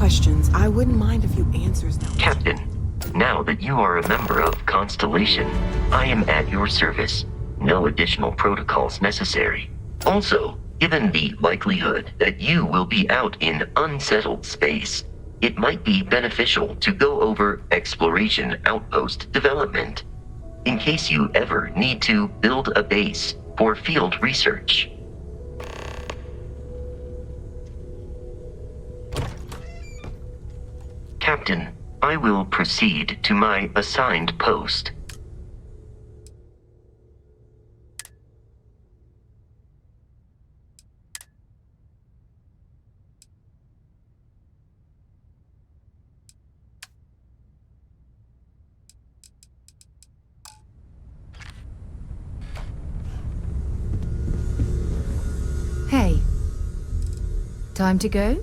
questions. I wouldn't mind a few answers now. Captain, now that you are a member of Constellation, I am at your service. No additional protocols necessary. Also, given the likelihood that you will be out in unsettled space, it might be beneficial to go over exploration outpost development, in case you ever need to build a base for field research. Captain, I will proceed to my assigned post. Hey. Time to go?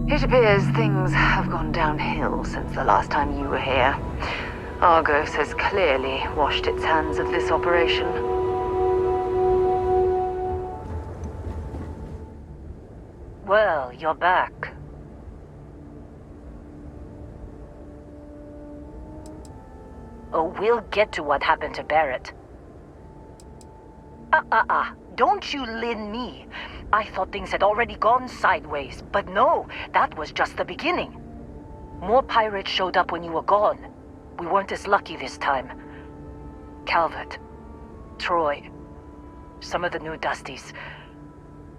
It appears things have gone downhill since the last time you were here. Argos has clearly washed its hands of this operation. Well, you're back. Oh, we'll get to what happened to Barrett. Don't you lin me. I thought things had already gone sideways, but no, that was just the beginning. More pirates showed up when you were gone. We weren't as lucky this time. Calvert, Troy, some of the new Dusties,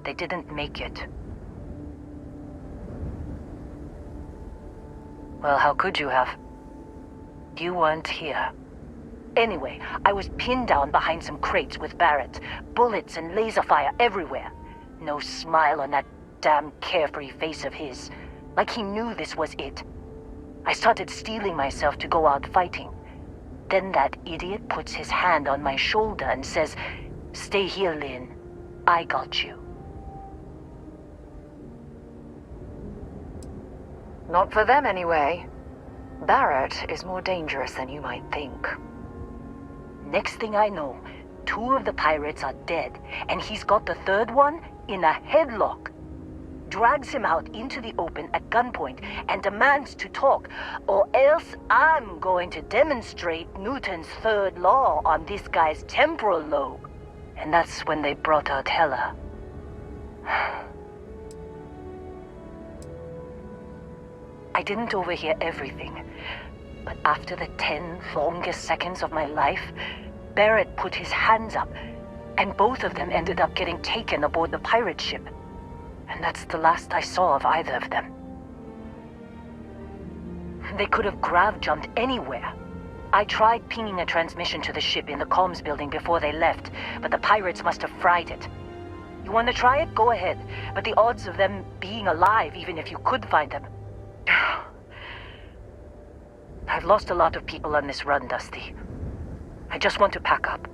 they didn't make it. Well, how could you have? You weren't here. Anyway, I was pinned down behind some crates with Barrett. Bullets and laser fire everywhere. No smile on that damn carefree face of his. Like he knew this was it. I started steeling myself to go out fighting. Then that idiot puts his hand on my shoulder and says, "Stay here, Lynn. I got you." Not for them, anyway. Barrett is more dangerous than you might think. Next thing I know, 2 of the pirates are dead, and he's got the third one in a headlock. Drags him out into the open at gunpoint and demands to talk, or else I'm going to demonstrate Newton's third law on this guy's temporal lobe. And that's when they brought out Hela. I didn't overhear everything, but after the 10 longest seconds of my life, Barrett put his hands up, and both of them ended up getting taken aboard the pirate ship. And that's the last I saw of either of them. They could have grav-jumped anywhere. I tried pinging a transmission to the ship in the comms building before they left, but the pirates must have fried it. You want to try it? Go ahead. But the odds of them being alive, even if you could find them... I've lost a lot of people on this run, Dusty. I just want to pack up.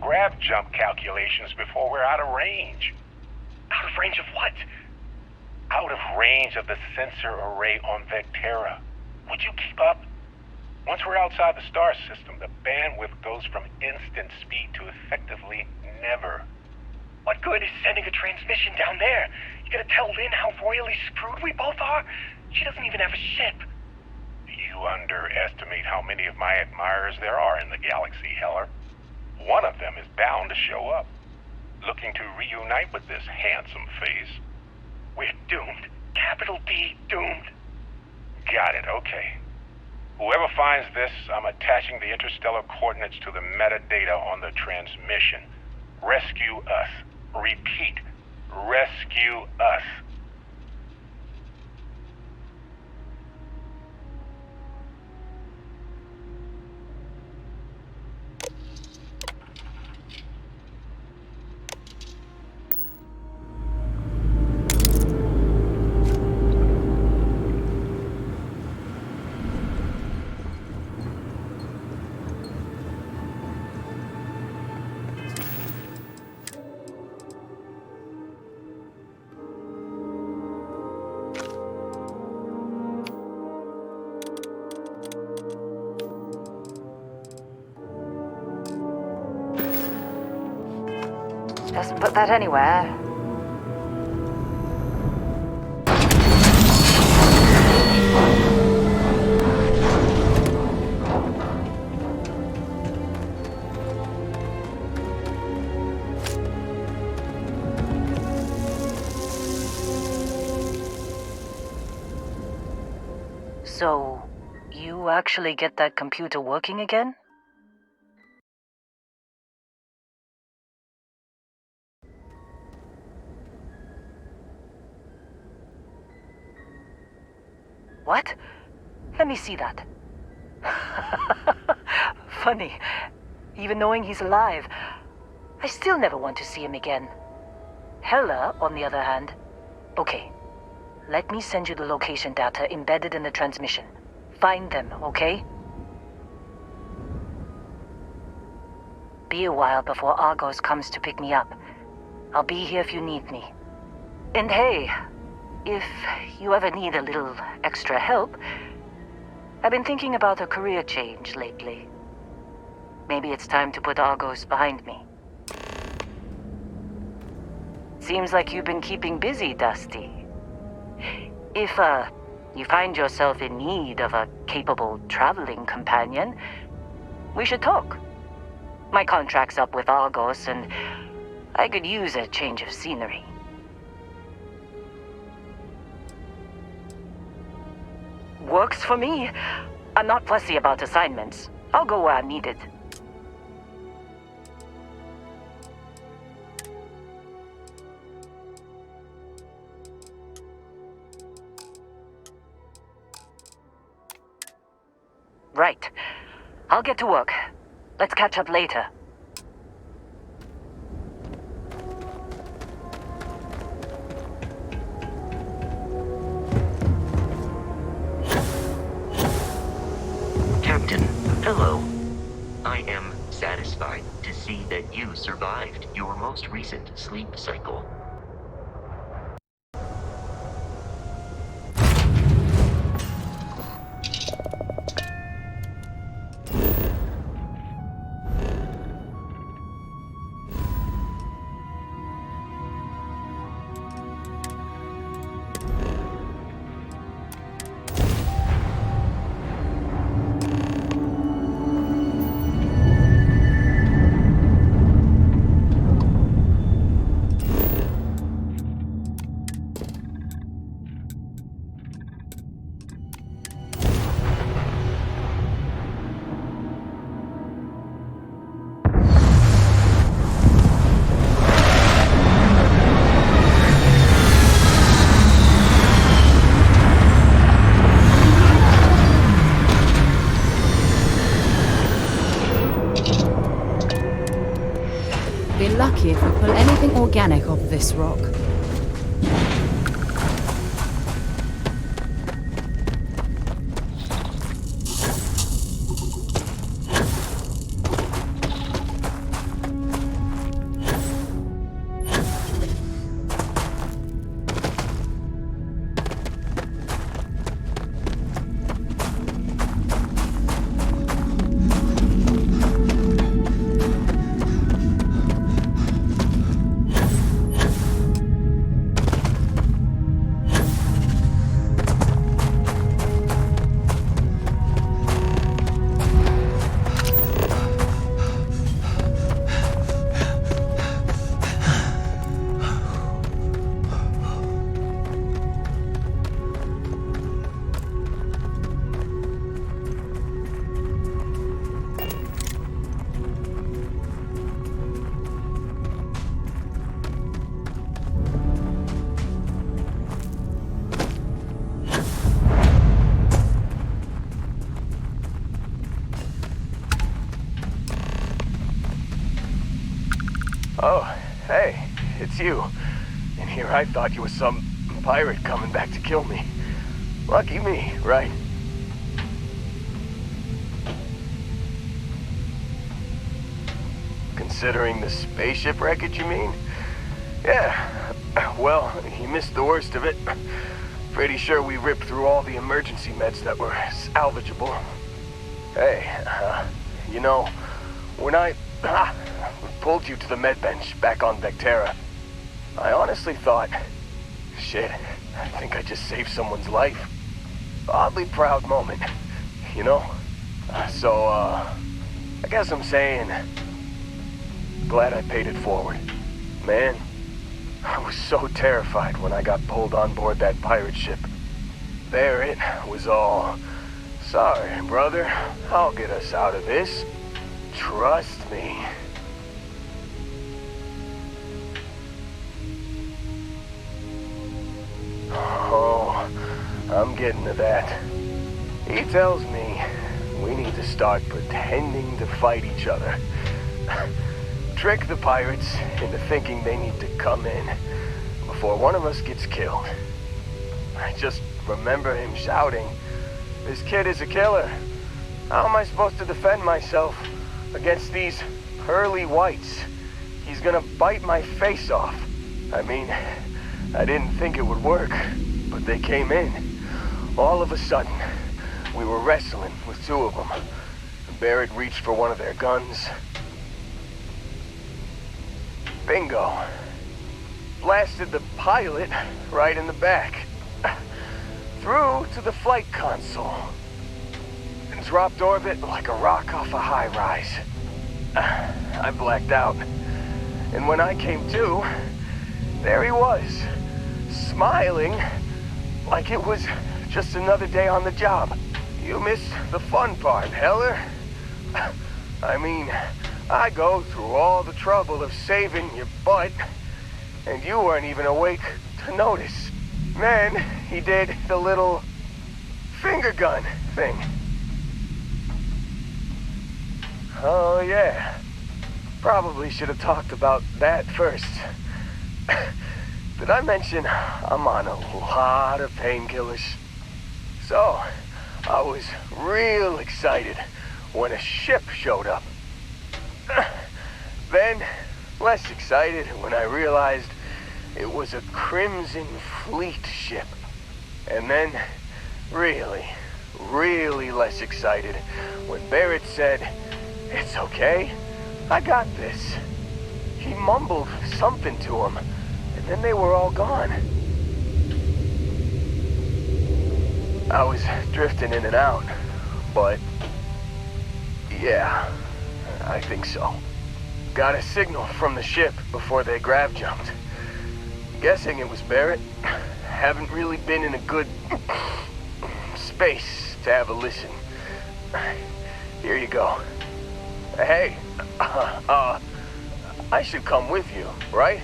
grav jump calculations before we're out of range. Out of range of what? Out of range of the sensor array on Vectera. Would you keep up? Once we're outside the star system, the bandwidth goes from instant speed to effectively never. What good is sending a transmission down there? You gonna tell Lynn how royally screwed we both are? She doesn't even have a ship. You underestimate how many of my admirers there are in the galaxy, Heller. One of them is bound to show up, looking to reunite with this handsome face. We're doomed. Capital D, doomed. Got it, okay. Whoever finds this, I'm attaching the interstellar coordinates to the metadata on the transmission. Rescue us. Repeat. Rescue us. Just put that anywhere. So, you actually get that computer working again? What? Let me see that. Funny. Even knowing he's alive, I still never want to see him again. Hella, on the other hand. Okay. Let me send you the location data embedded in the transmission. Find them, okay? Be a while before Argos comes to pick me up. I'll be here if you need me. And hey, if you ever need a little extra help, I've been thinking about a career change lately. Maybe it's time to put Argos behind me. Seems like you've been keeping busy, Dusty. If, you find yourself in need of a capable traveling companion, we should talk. My contract's up with Argos, and I could use a change of scenery. Works for me. I'm not fussy about assignments. I'll go where I'm needed. Right. I'll get to work. Let's catch up later. Captain, hello. I am satisfied to see that you survived your most recent sleep cycle. Be lucky if we pull anything organic off this rock. Hey, it's you. And here I thought you was some pirate coming back to kill me. Lucky me, right? Considering the spaceship wreckage, you mean? Yeah. Well, you missed the worst of it. Pretty sure we ripped through all the emergency meds that were salvageable. Hey, you know, when I pulled you to the med bench back on Vectera, I honestly thought, shit, I think I just saved someone's life. Oddly proud moment, you know? So, I guess I'm saying, glad I paid it forward. Man, I was so terrified when I got pulled on board that pirate ship. There it was all, sorry, brother, I'll get us out of this. Trust me. Oh, I'm getting to that. He tells me we need to start pretending to fight each other. Trick the pirates into thinking they need to come in before one of us gets killed. I just remember him shouting, "This kid is a killer. How am I supposed to defend myself against these pearly whites? He's gonna bite my face off." I mean, I didn't think it would work, but they came in. All of a sudden, we were wrestling with two of them. Barrett reached for one of their guns. Bingo. Blasted the pilot right in the back. Through to the flight console. And dropped orbit like a rock off a high rise. I blacked out. And when I came to, there he was, smiling like it was just another day on the job. You missed the fun part, Heller. I mean, I go through all the trouble of saving your butt, and you weren't even awake to notice. Then he did the little finger gun thing. Oh yeah, probably should have talked about that first. Did I mention I'm on a lot of painkillers? So, I was real excited when a ship showed up. Then, less excited when I realized it was a Crimson Fleet ship. And then, really, really less excited when Barrett said, "It's okay, I got this." He mumbled something to him, and then they were all gone. I was drifting in and out, but yeah, I think so. Got a signal from the ship before they grav jumped. Guessing it was Barrett. Haven't really been in a good space to have a listen. Here you go. Hey, I should come with you, right?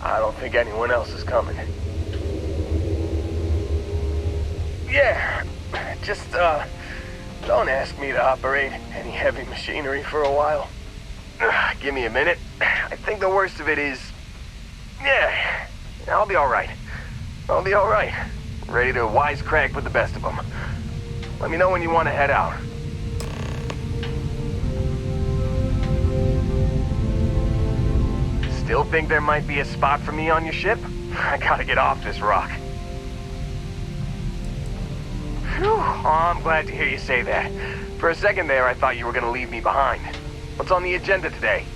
I don't think anyone else is coming. Yeah, just, don't ask me to operate any heavy machinery for a while. Give me a minute. I think the worst of it is... yeah, I'll be alright. I'll be alright. Ready to wisecrack with the best of them. Let me know when you want to head out. Still think there might be a spot for me on your ship? I gotta get off this rock. Phew, oh, I'm glad to hear you say that. For a second there, I thought you were gonna leave me behind. What's on the agenda today?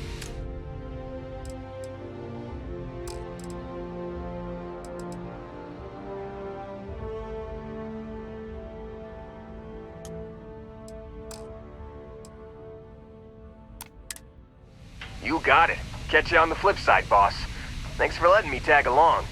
You got it. Catch you on the flip side, boss. Thanks for letting me tag along.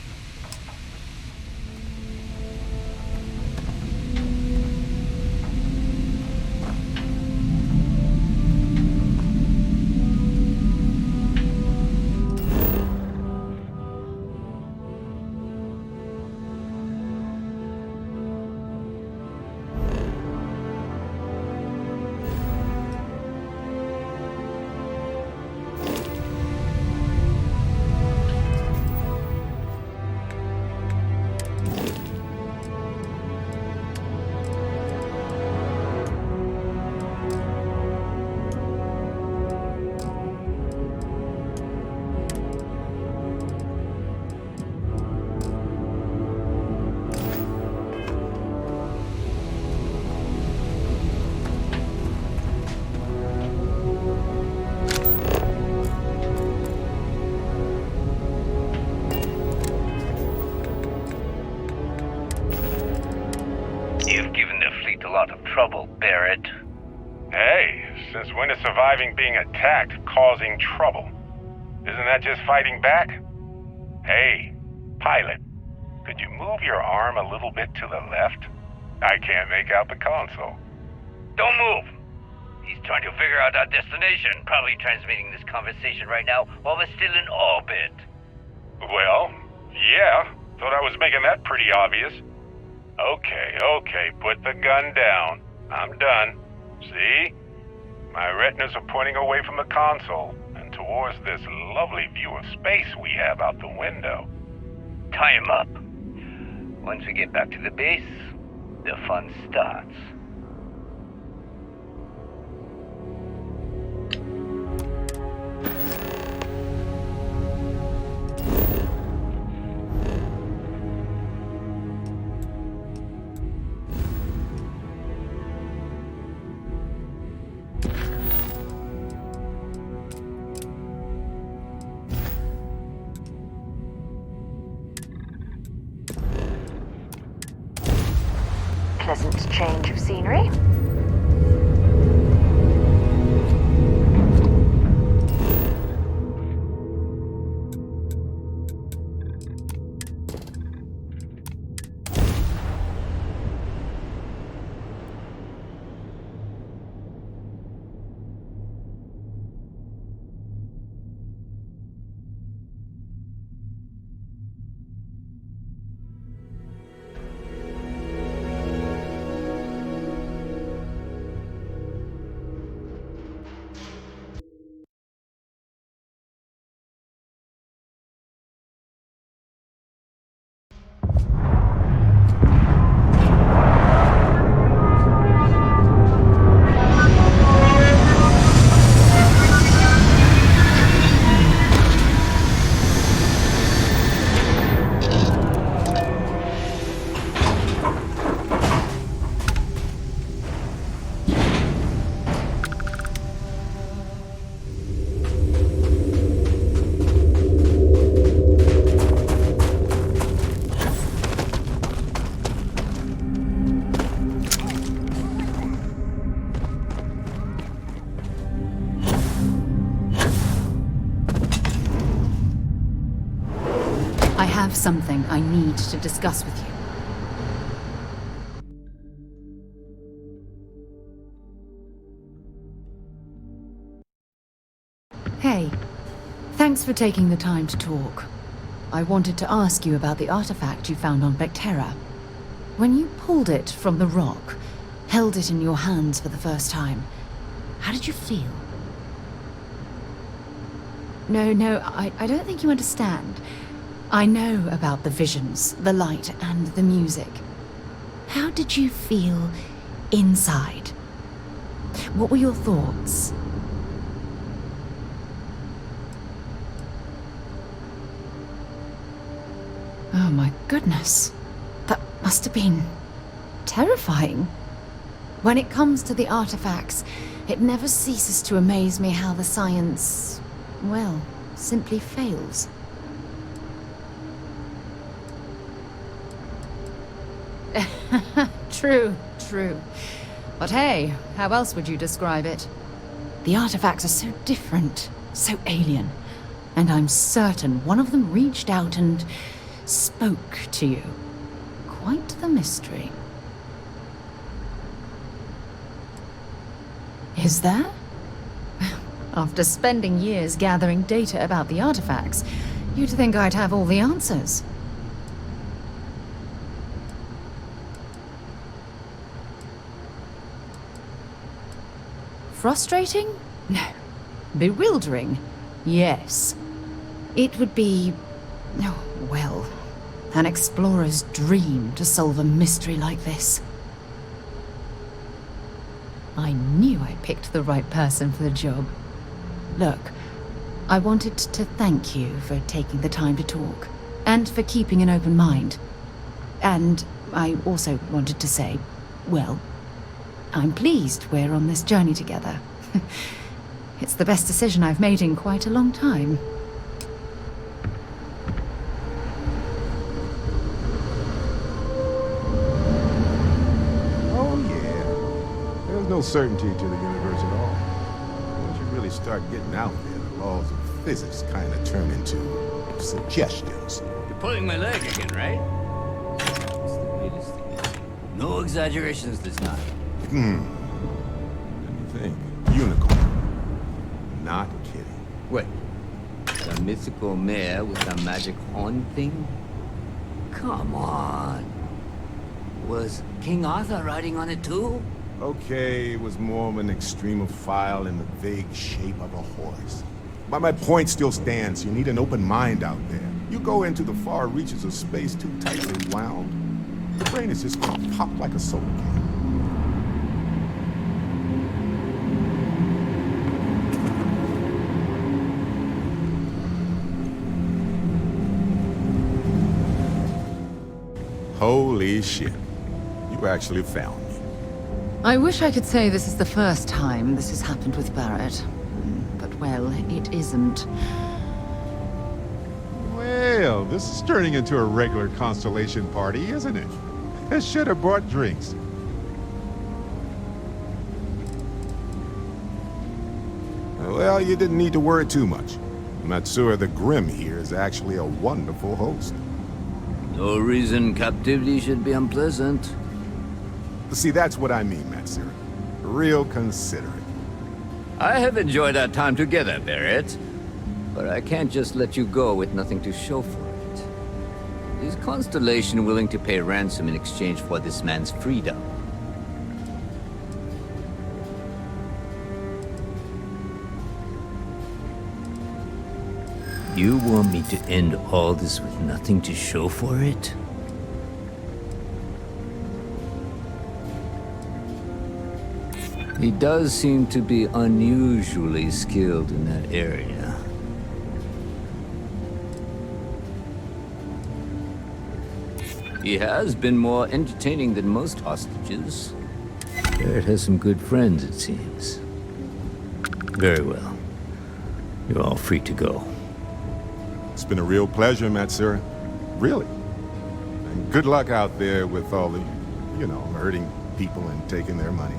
trouble, Barrett. Hey, since when is surviving being attacked causing trouble? Isn't that just fighting back? Hey, pilot, could you move your arm a little bit to the left? I can't make out the console. Don't move! He's trying to figure out our destination, probably transmitting this conversation right now while we're still in orbit. Well, yeah, thought I was making that pretty obvious. Okay, put the gun down. I'm done. See? My retinas are pointing away from the console and towards this lovely view of space we have out the window. Tie him up. Once we get back to the base, the fun starts. Pleasant change of scenery. I have something I need to discuss with you. Hey, thanks for taking the time to talk. I wanted to ask you about the artifact you found on Vectera. When you pulled it from the rock, held it in your hands for the first time, how did you feel? No, I don't think you understand. I know about the visions, the light, and the music. How did you feel inside? What were your thoughts? Oh my goodness. That must have been terrifying. When it comes to the artifacts, it never ceases to amaze me how the science, well, simply fails. True. But hey, how else would you describe it? The artifacts are so different, so alien, and I'm certain one of them reached out and spoke to you. Quite the mystery. Is there? After spending years gathering data about the artifacts, you'd think I'd have all the answers. Frustrating? No. Bewildering? Yes. It would be, oh, well, an explorer's dream to solve a mystery like this. I knew I picked the right person for the job. Look, I wanted to thank you for taking the time to talk, and for keeping an open mind. And I also wanted to say, well, I'm pleased we're on this journey together. It's the best decision I've made in quite a long time. Oh, yeah. certainty to the universe at all. Once you really start getting out there, the laws of physics kind of turn into suggestions. You're pulling my leg again, right? It's the weirdest thing. No exaggerations this time. Let me think. Unicorn. Not kidding. Wait. The mythical mare with the magic horn thing? Come on. Was King Arthur riding on it too? Okay, it was more of an extremophile in the vague shape of a horse. But my point still stands. You need an open mind out there. You go into the far reaches of space too tightly wound, the brain is just gonna pop like a soda can. Holy shit. You actually found me. I wish I could say this is the first time this has happened with Barrett. But, well, it isn't. Well, this is turning into a regular Constellation party, isn't it? I should have brought drinks. Well, you didn't need to worry too much. Matsura the Grim here is actually a wonderful host. No reason captivity should be unpleasant. See, that's what I mean, Matsura. Real considerate. I have enjoyed our time together, Barrett. But I can't just let you go with nothing to show for it. Is Constellation willing to pay ransom in exchange for this man's freedom? You want me to end all this with nothing to show for it? He does seem to be unusually skilled in that area. He has been more entertaining than most hostages. Barrett has some good friends, it seems. Very well. You're all free to go. It's been a real pleasure, Matsura. Really. And good luck out there with all the, hurting people and taking their money.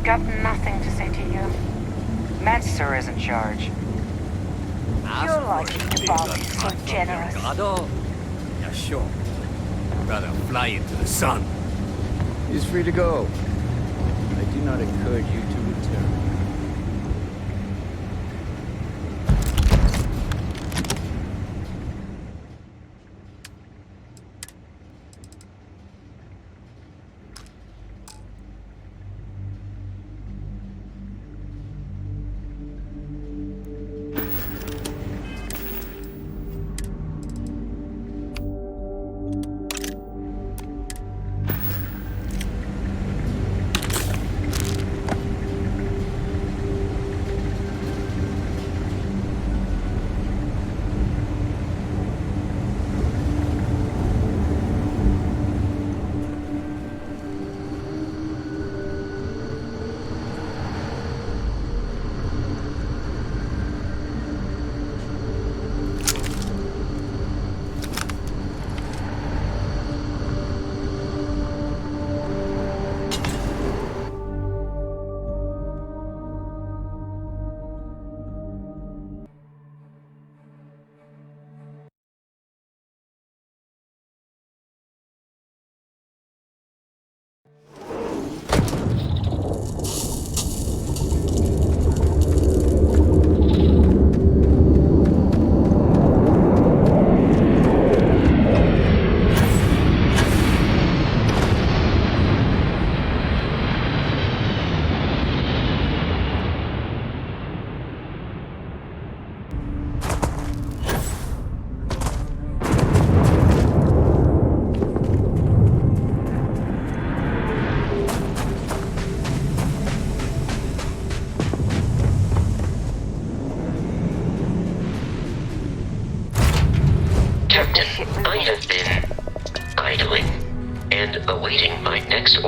Got nothing to say to you. Master is in charge. You're lucky to boss is so generous. Yeah, sure. I'd rather fly into the sun. He's free to go. I do not encourage you to return.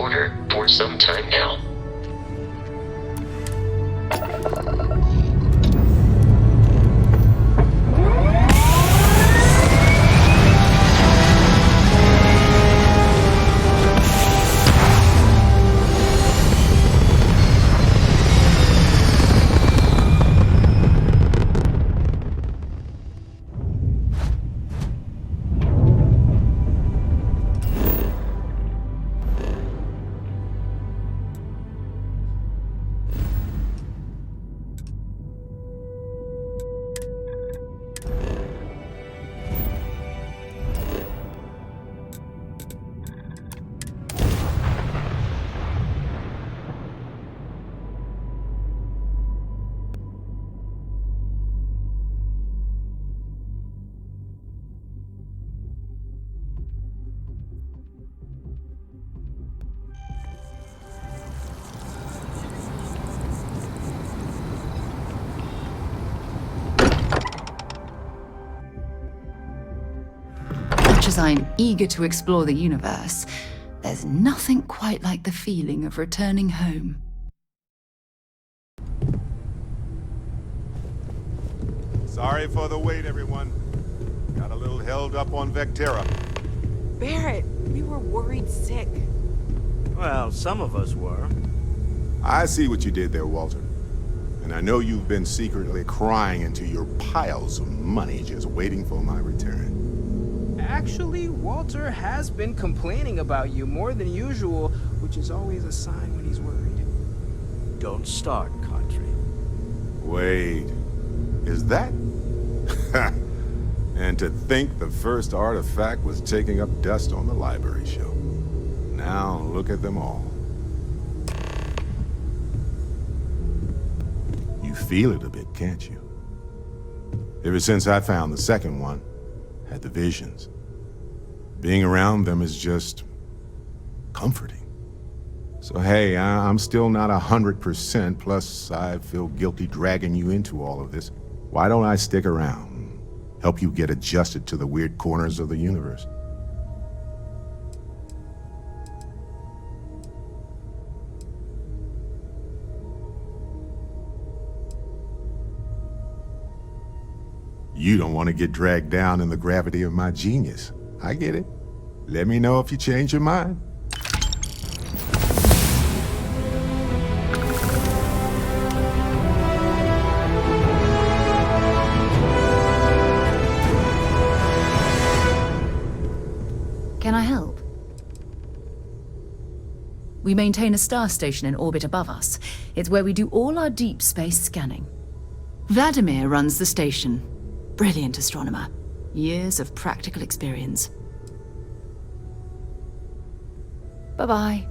order for some time now. Much as I'm eager to explore the universe, there's nothing quite like the feeling of returning home. Sorry for the wait, everyone. Got a little held up on Vectera. Barrett, we were worried sick. Well, some of us were. I see what you did there, Walter. And I know you've been secretly crying into your piles of money just waiting for my return. Actually, Walter has been complaining about you more than usual, which is always a sign when he's worried. Don't start, Country. Wait, is that? And to think the first artifact was taking up dust on the library shelf. Now look at them all. You feel it a bit, can't you? Ever since I found the second one, had the visions. Being around them is just comforting. So hey, I'm still not 100%, plus I feel guilty dragging you into all of this. Why don't I stick around? Help you get adjusted to the weird corners of the universe. You don't want to get dragged down in the gravity of my genius. I get it. Let me know if you change your mind. Can I help? We maintain a star station in orbit above us. It's where we do all our deep space scanning. Vladimir runs the station. Brilliant astronomer. Years of practical experience. Bye-bye.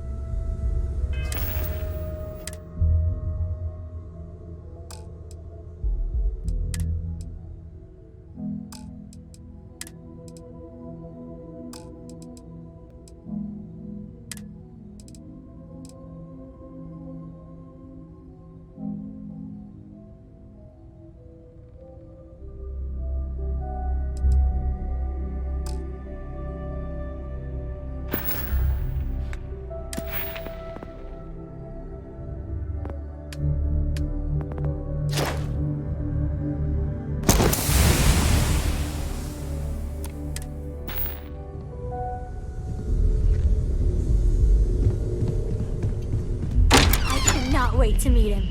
Wait to meet him.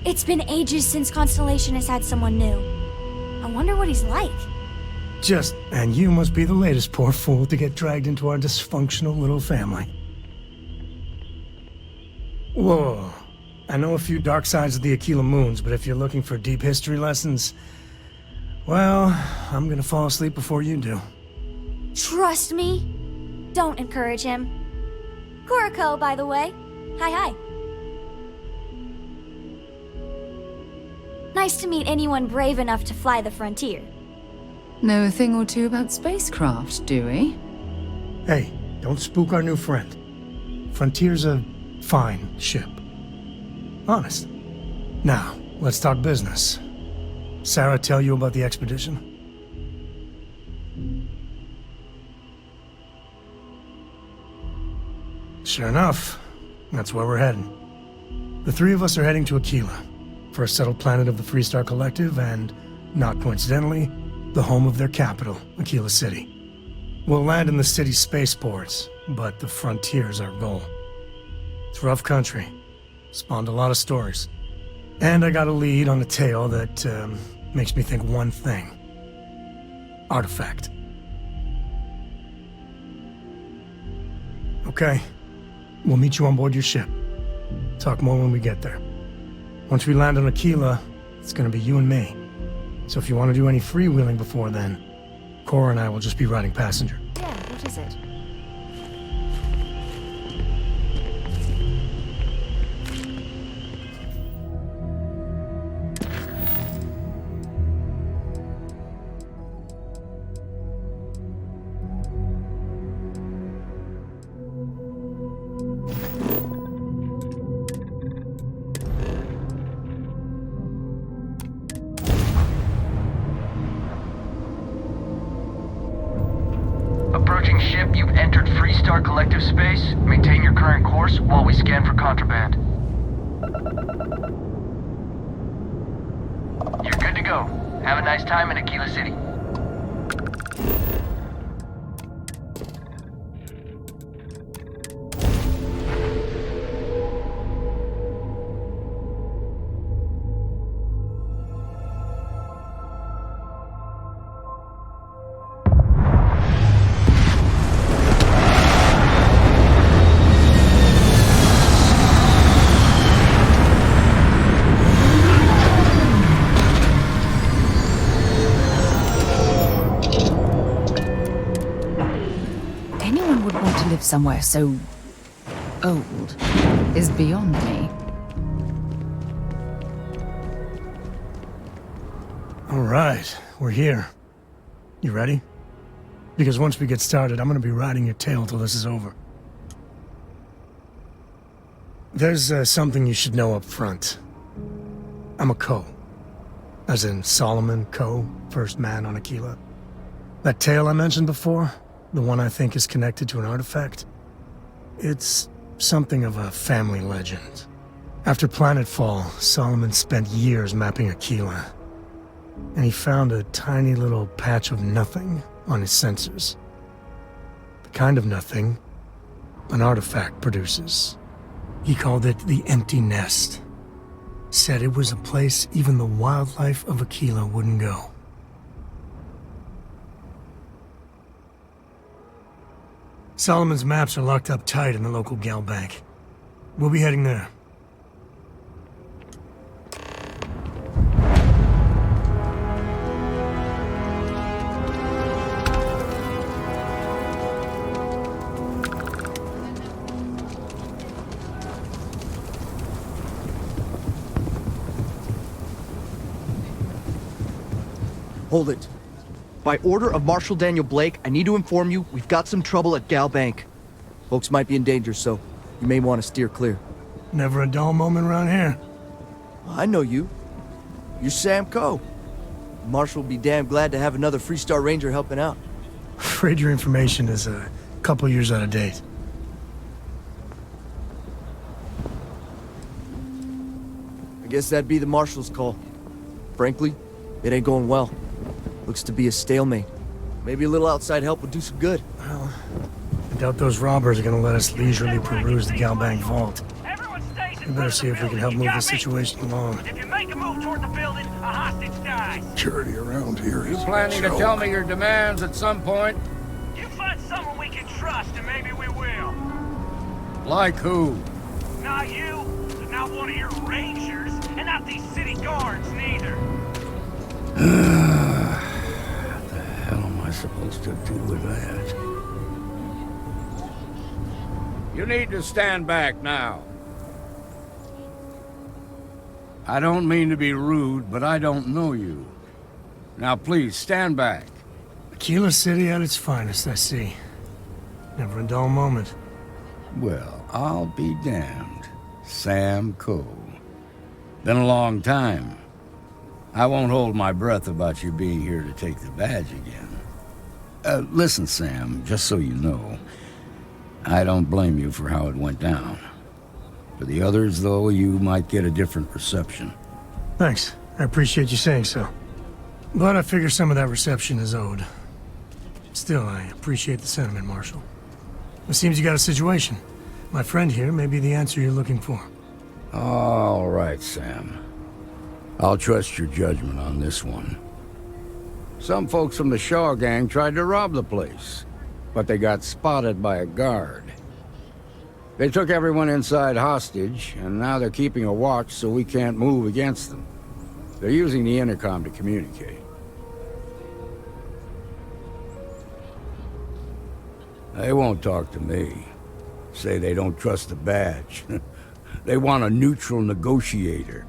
It's been ages since Constellation has had someone new. I wonder what he's like. And you must be the latest poor fool to get dragged into our dysfunctional little family. Whoa. I know a few dark sides of the Aquila Moons, but if you're looking for deep history lessons, well, I'm gonna fall asleep before you do. Trust me. Don't encourage him. Kuriko, by the way. Hi. Nice to meet anyone brave enough to fly the frontier. Know a thing or two about spacecraft, do we? Hey, don't spook our new friend. Frontier's a fine ship. Honest. Now, let's talk business. Sarah tell you about the expedition? Sure enough, that's where we're heading. The three of us are heading to Aquila, first settled planet of the Freestar Collective and, not coincidentally, the home of their capital, Aquila City. We'll land in the city's spaceports, but the frontier's our goal. It's rough country. Spawned a lot of stories. And I got a lead on a tale that makes me think one thing. Artifact. Okay. We'll meet you on board your ship. Talk more when we get there. Once we land on Aquila, it's gonna be you and me. So if you want to do any freewheeling before then, Cora and I will just be riding passenger. Yeah, what is it? Approaching ship, you've entered Freestar Collective space. Maintain your current course while we scan for contraband. You're good to go. Have a nice time in Aquila City. Somewhere so old is beyond me. All right, we're here. You ready? Because once we get started, I'm gonna be riding your tail till this is over. There's something you should know up front. I'm a Co. As in Solomon Co., first man on Aquila. That tale I mentioned before, the one I think is connected to an artifact, it's something of a family legend. After planetfall, Solomon spent years mapping Aquila, and he found a tiny little patch of nothing on his sensors. The kind of nothing an artifact produces. He called it the Empty Nest. Said it was a place even the wildlife of Aquila wouldn't go. Solomon's maps are locked up tight in the local gal bank. We'll be heading there. Hold it. By order of Marshal Daniel Blake, I need to inform you we've got some trouble at Gal Bank. Folks might be in danger, so you may want to steer clear. Never a dull moment around here. I know you. You're Sam Coe. Marshal will be damn glad to have another Freestar Ranger helping out. Afraid your information is a couple years out of date. I guess that'd be the Marshal's call. Frankly, it ain't going well. Looks to be a stalemate. Maybe a little outside help would do some good. Well, I doubt those robbers are gonna let us leisurely peruse the Galbank vault. We better see if we can help move the situation along. If you make a move toward the building, a hostage dies. Security around here is You planning to tell me your demands at some point? You find someone we can trust, and maybe we will. Like who? Not you, not one of your rangers, and not these city guards, neither. What the hell am I supposed to do with that? You need to stand back now. I don't mean to be rude, but I don't know you. Now please, stand back. Aquila City at its finest, I see. Never a dull moment. Well, I'll be damned. Sam Coe. Been a long time. I won't hold my breath about you being here to take the badge again. Listen, Sam, just so you know, I don't blame you for how it went down. For the others, though, you might get a different reception. Thanks. I appreciate you saying so. But I figure some of that reception is owed. Still, I appreciate the sentiment, Marshal. It seems you got a situation. My friend here may be the answer you're looking for. All right, Sam. I'll trust your judgment on this one. Some folks from the Shaw gang tried to rob the place, but they got spotted by a guard. They took everyone inside hostage, and now they're keeping a watch so we can't move against them. They're using the intercom to communicate. They won't talk to me. Say they don't trust the badge. They want a neutral negotiator.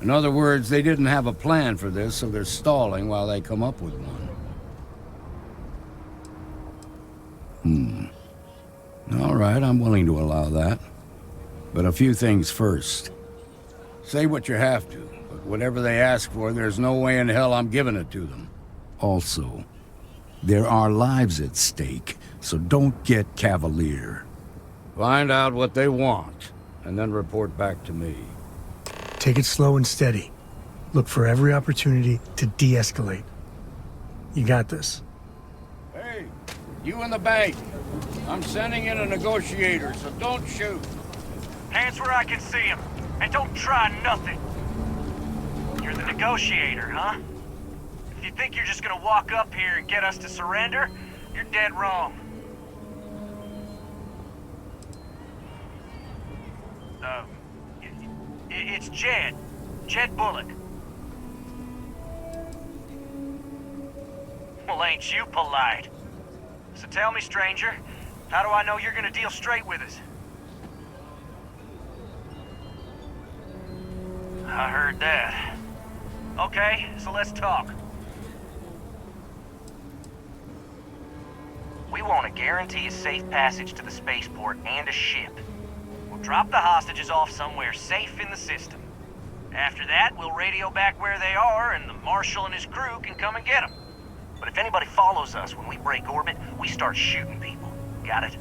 In other words, they didn't have a plan for this, so they're stalling while they come up with one. All right, I'm willing to allow that. But a few things first. Say what you have to, but whatever they ask for, there's no way in hell I'm giving it to them. Also, there are lives at stake, so don't get cavalier. Find out what they want, and then report back to me. Take it slow and steady. Look for every opportunity to de-escalate. You got this. Hey, you in the bank. I'm sending in a negotiator, so don't shoot. Hands where I can see him, and don't try nothing. You're the negotiator, huh? If you think you're just gonna walk up here and get us to surrender, you're dead wrong. It's Jed. Jed Bullock. Well, ain't you polite? So tell me, stranger, how do I know you're gonna deal straight with us? I heard that. Okay, so let's talk. We want to guarantee a safe passage to the spaceport and a ship. We'll drop the hostages off somewhere safe in the system. After that, we'll radio back where they are, and the Marshal and his crew can come and get them. But if anybody follows us when we break orbit, we start shooting people. Got it?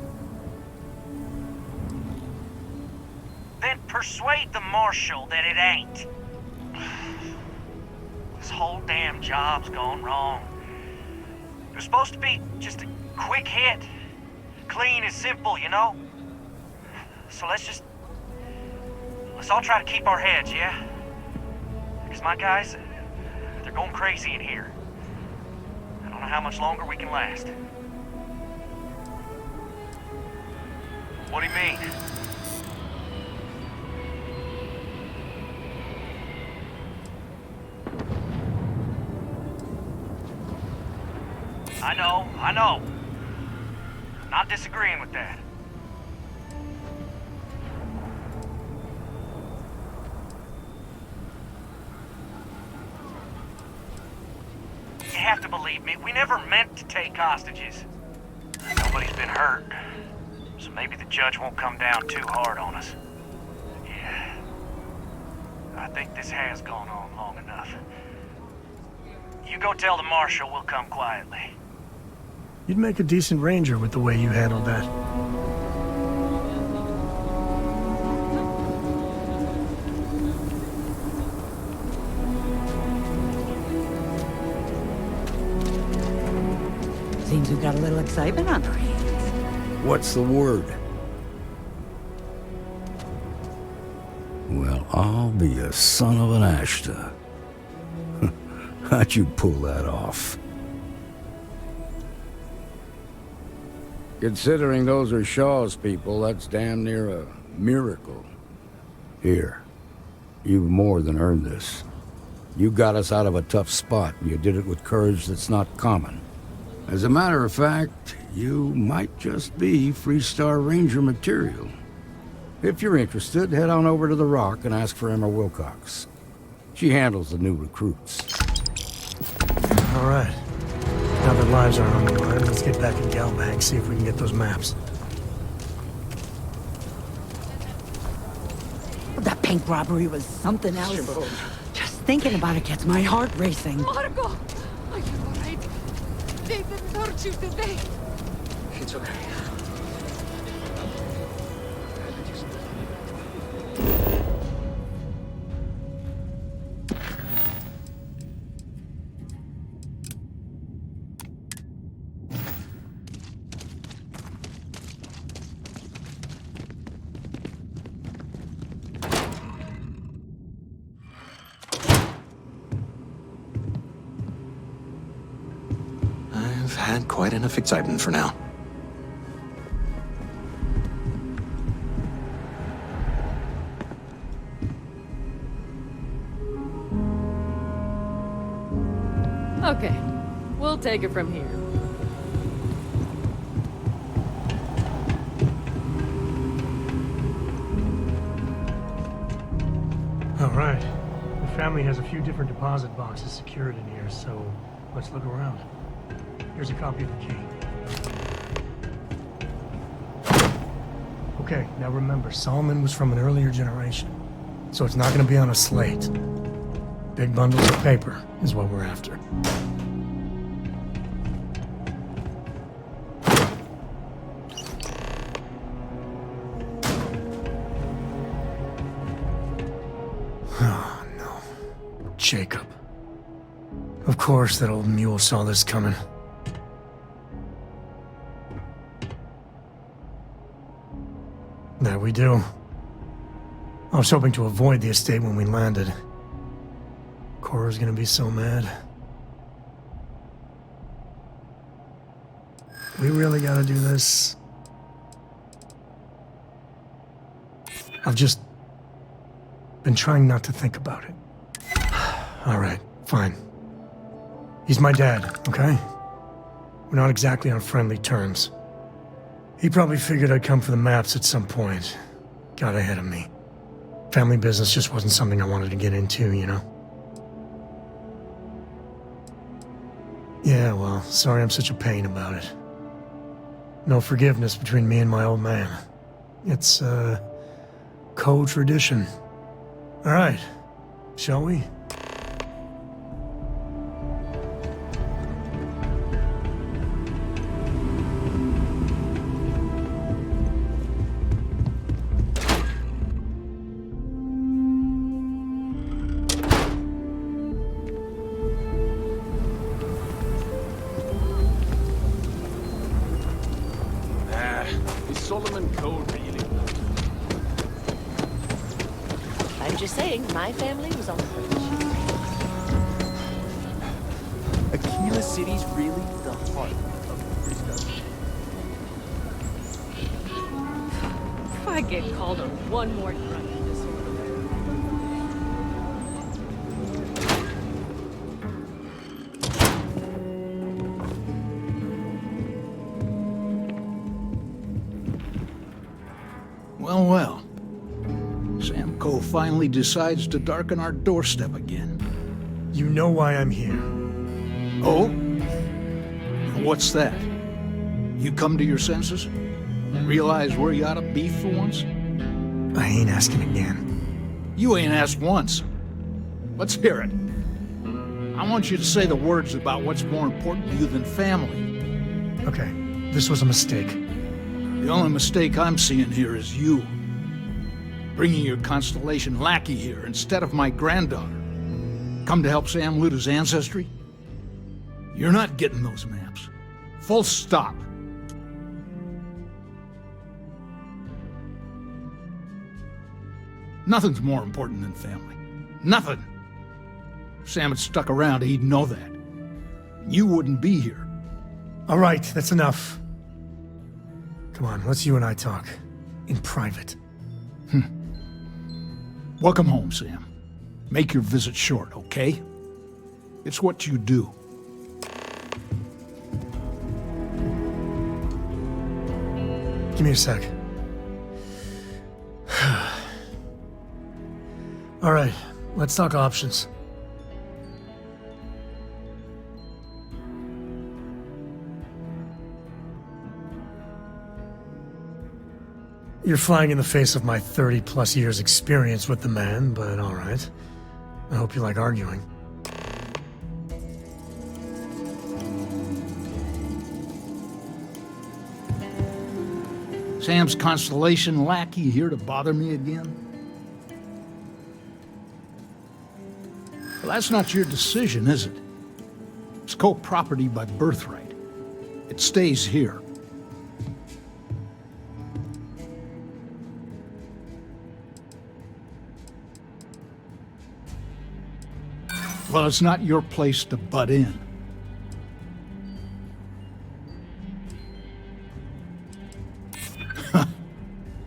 Then persuade the Marshal that it ain't. This whole damn job's gone wrong. It was supposed to be just a quick hit. Clean and simple, you know? So let's all try to keep our heads, yeah? Because my guys, they're going crazy in here. I don't know how much longer we can last. What do you mean? I know. Not disagreeing with that. You have to believe me, we never meant to take hostages. Nobody's been hurt, so maybe the judge won't come down too hard on us. Yeah. I think this has gone on long enough. You go tell the Marshal we'll come quietly. You'd make a decent ranger with the way you handled that. Seems we've got a little excitement on our hands. What's the word? Well, I'll be a son of an Ashta. How'd you pull that off? Considering those are Shaw's people, that's damn near a miracle. Here, you've more than earned this. You got us out of a tough spot, and you did it with courage that's not common. As a matter of fact, you might just be Freestar Ranger material. If you're interested, head on over to the Rock and ask for Emma Wilcox. She handles the new recruits. All right. Now that lives are on the line, let's get back in Galbank, see if we can get those maps. That bank robbery was something else. Just thinking about it gets my heart racing. Marco! Are you alright? They didn't hurt you, did they? It's okay. had quite enough excitement for now. Okay, we'll take it from here. All right. The family has a few different deposit boxes secured in here, so let's look around. Here's a copy of the key. Okay, now remember, Solomon was from an earlier generation, so it's not going to be on a slate. Big bundles of paper is what we're after. Oh, no. Jacob. Of course that old mule saw this coming. There we do. I was hoping to avoid the estate when we landed. Cora's gonna be so mad. We really gotta do this. I've just been trying not to think about it. Alright, fine. He's my dad, okay? We're not exactly on friendly terms. He probably figured I'd come for the maps at some point. Got ahead of me. Family business just wasn't something I wanted to get into, you know? Yeah, well, sorry I'm such a pain about it. No forgiveness between me and my old man. It's, co-tradition. All right, shall we? Is Solomon Code really? I'm just saying, my family was on the fringe. Aquila City's really the heart of the freestyle. If I get called on one more drug disorder. Well, well. Sam Coe finally decides to darken our doorstep again. You know why I'm here. Oh? What's that? You come to your senses? Realize where you ought to be for once? I ain't asking again. You ain't asked once. Let's hear it. I want you to say the words about what's more important to you than family. Okay, this was a mistake. The only mistake I'm seeing here is you. Bringing your Constellation lackey here instead of my granddaughter. Come to help Sam loot his ancestry? You're not getting those maps. Full stop. Nothing's more important than family. Nothing. If Sam had stuck around, he'd know that. You wouldn't be here. All right, that's enough. Come on, let's you and I talk. In private. Welcome home, Sam. Make your visit short, okay? It's what you do. Give me a sec. All right, let's talk options. You're flying in the face of my 30-plus years experience with the man, but all right. I hope you like arguing. Sam's Constellation lackey here to bother me again? Well, that's not your decision, is it? It's co-property by birthright. It stays here. Well, it's not your place to butt in.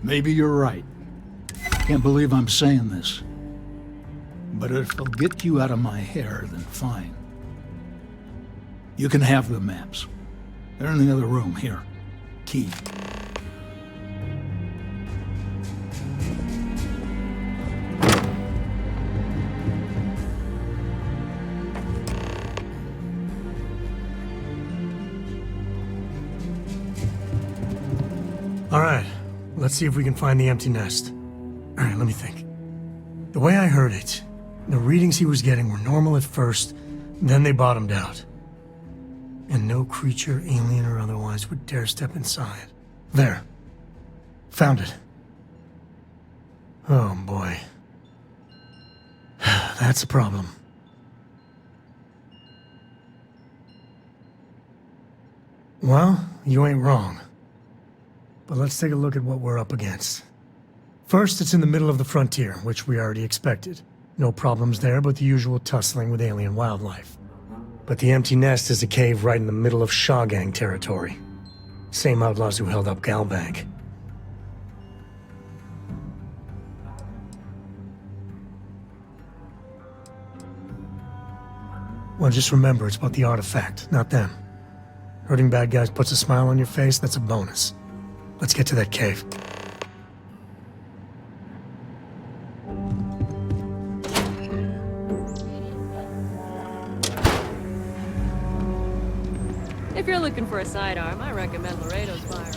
Maybe you're right. Can't believe I'm saying this. But if it'll get you out of my hair, then fine. You can have the maps. They're in the other room, here. Key. All right, let's see if we can find the empty nest. All right, let me think. The way I heard it, the readings he was getting were normal at first, then they bottomed out. And no creature, alien or otherwise, would dare step inside. There. Found it. Oh, boy. That's a problem. Well, you ain't wrong. But let's take a look at what we're up against. First, it's in the middle of the frontier, which we already expected. No problems there, but the usual tussling with alien wildlife. But the empty nest is a cave right in the middle of Shawgang territory. Same outlaws who held up Galbank. Well, just remember, it's about the artifact, not them. Hurting bad guys puts a smile on your face, that's a bonus. Let's get to that cave. If you're looking for a sidearm, I recommend Laredo's firearm.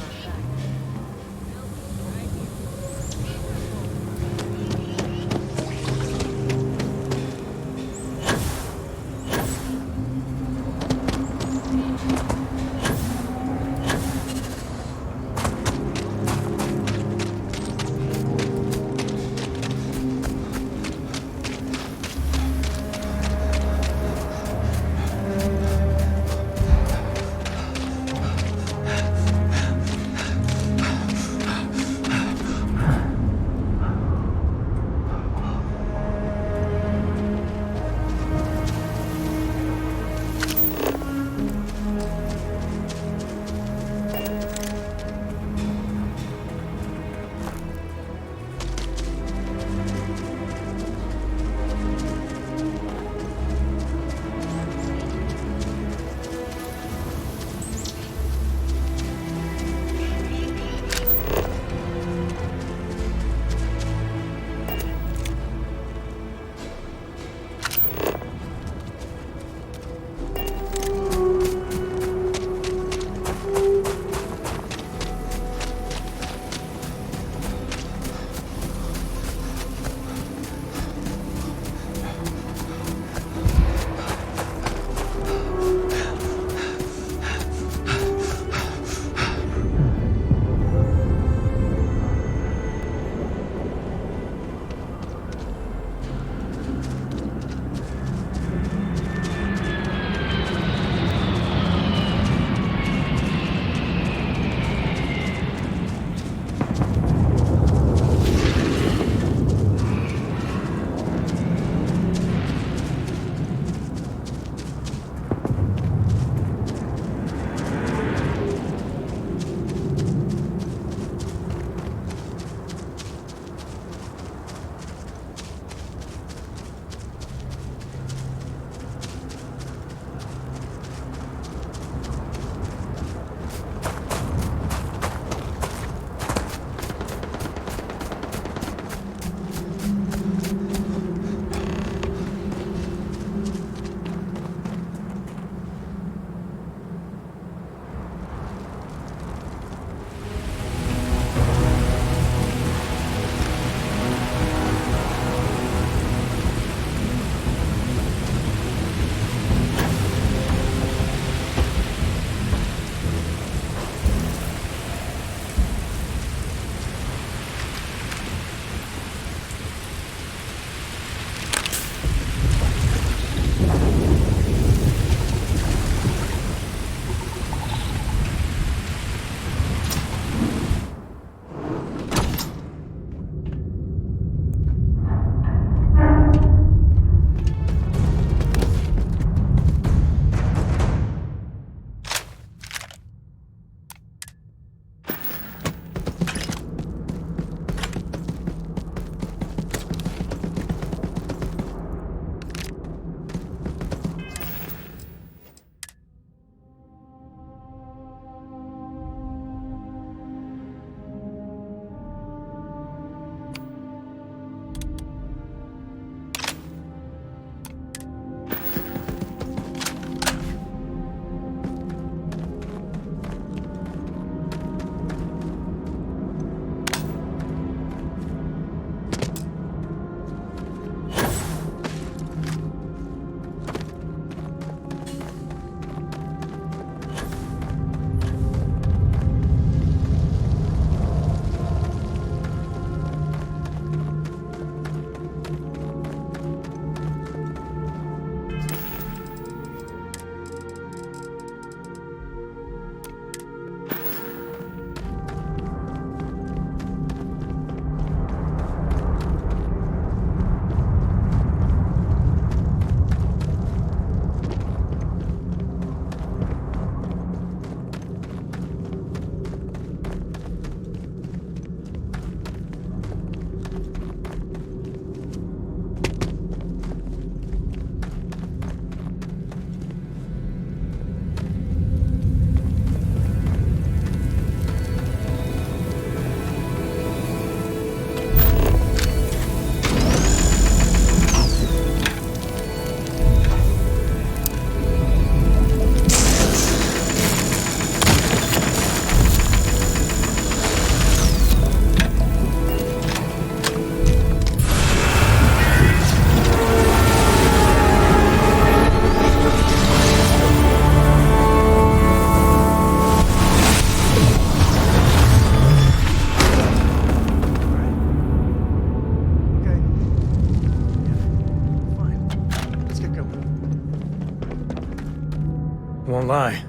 won't lie.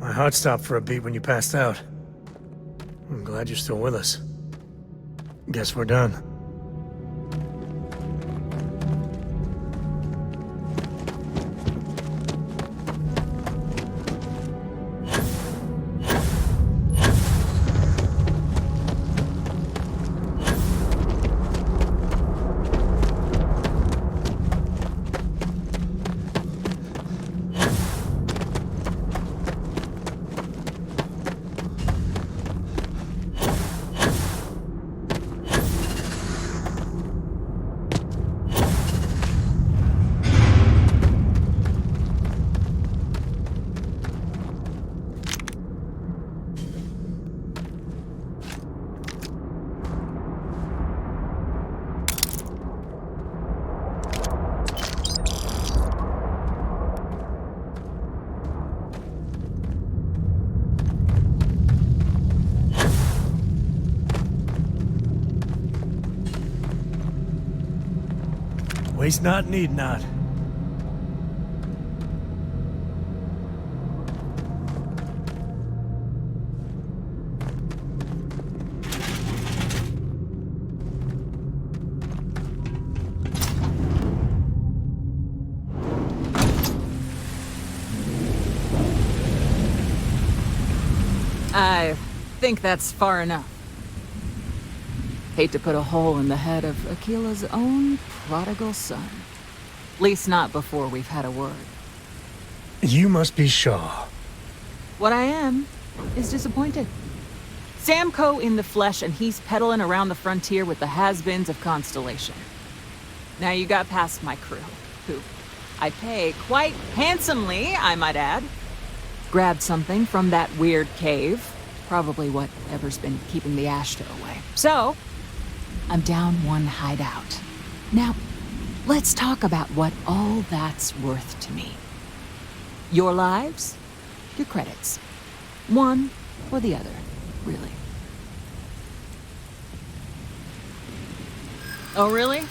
My heart stopped for a beat when you passed out. I'm glad you're still with us. Guess we're done. Waste not, need not. I think that's far enough. Hate to put a hole in the head of Akila's own prodigal son. At least not before we've had a word. You must be Shaw. What I am is disappointed. Samco in the flesh, and he's peddling around the frontier with the has-beens of Constellation. Now you got past my crew, who I pay quite handsomely, I might add. Grabbed something from that weird cave. Probably whatever's been keeping the Ashta away. So, I'm down one hideout. Now, let's talk about what all that's worth to me. Your lives, your credits. One or the other, really. Oh, really?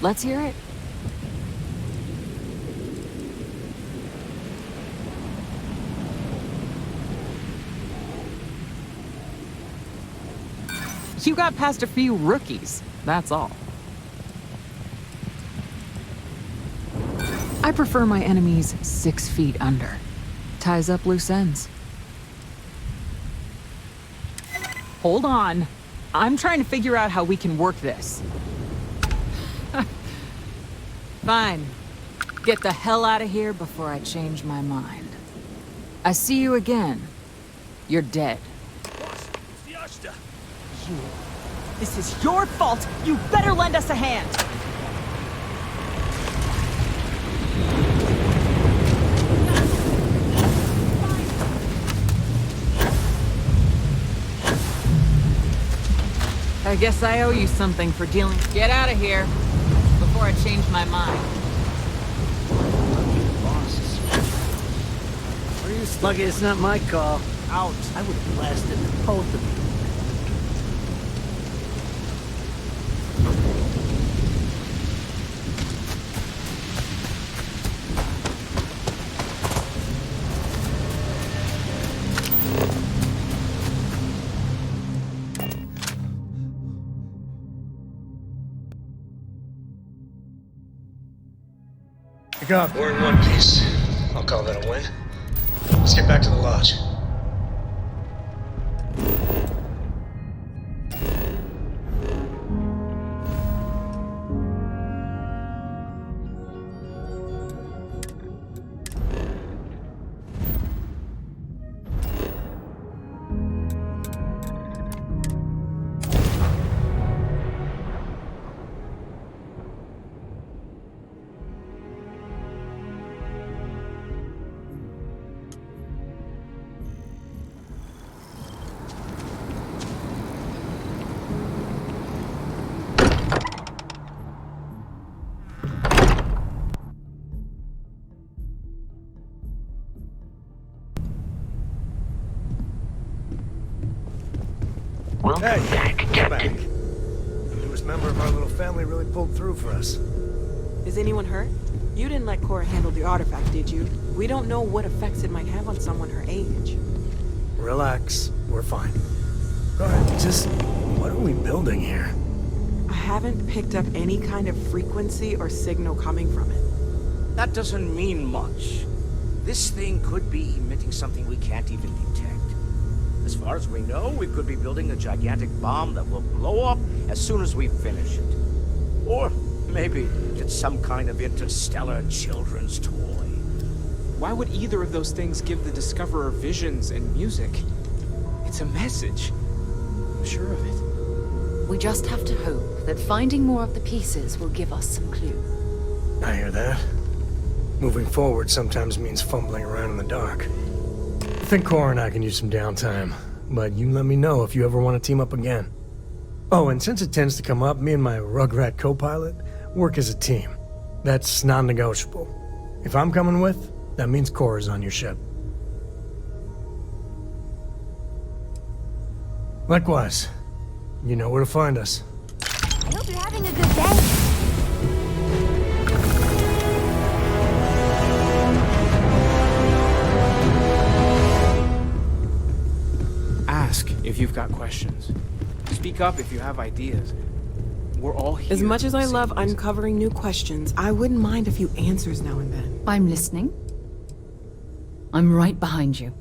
Let's hear it. You got past a few rookies, that's all. I prefer my enemies 6 feet under. Ties up loose ends. Hold on. I'm trying to figure out how we can work this. Fine. Get the hell out of here before I change my mind. I see you again. You're dead. You. This is your fault! You better lend us a hand! I guess I owe you something for dealing. Get out of here before I change my mind. Lucky it's not my call. Out. I would have blasted both of you. Pick up. We're in one piece. I'll call that a win. Let's get back to the lodge. Welcome back, Captain. The newest member of our little family really pulled through for us. Is anyone hurt? You didn't let Cora handle the artifact, did you? We don't know what effects it might have on someone her age. Relax. We're fine. Go ahead. Just... what are we building here? I haven't picked up any kind of frequency or signal coming from it. That doesn't mean much. This thing could be emitting something we can't even detect. As far as we know, we could be building a gigantic bomb that will blow up as soon as we finish it. Or maybe it's some kind of interstellar children's toy. Why would either of those things give the Discoverer visions and music? It's a message. I'm sure of it. We just have to hope that finding more of the pieces will give us some clue. I hear that. Moving forward sometimes means fumbling around in the dark. I think Cora and I can use some downtime, but you let me know if you ever want to team up again. Oh, and since it tends to come up, me and my Rugrat co-pilot work as a team. That's non-negotiable. If I'm coming with, that means Cora's on your ship. Likewise, you know where to find us. I hope you're having a good day. Ask if you've got questions. Speak up if you have ideas. We're all here. As much as I love uncovering new questions, I wouldn't mind a few answers now and then. I'm listening. I'm right behind you.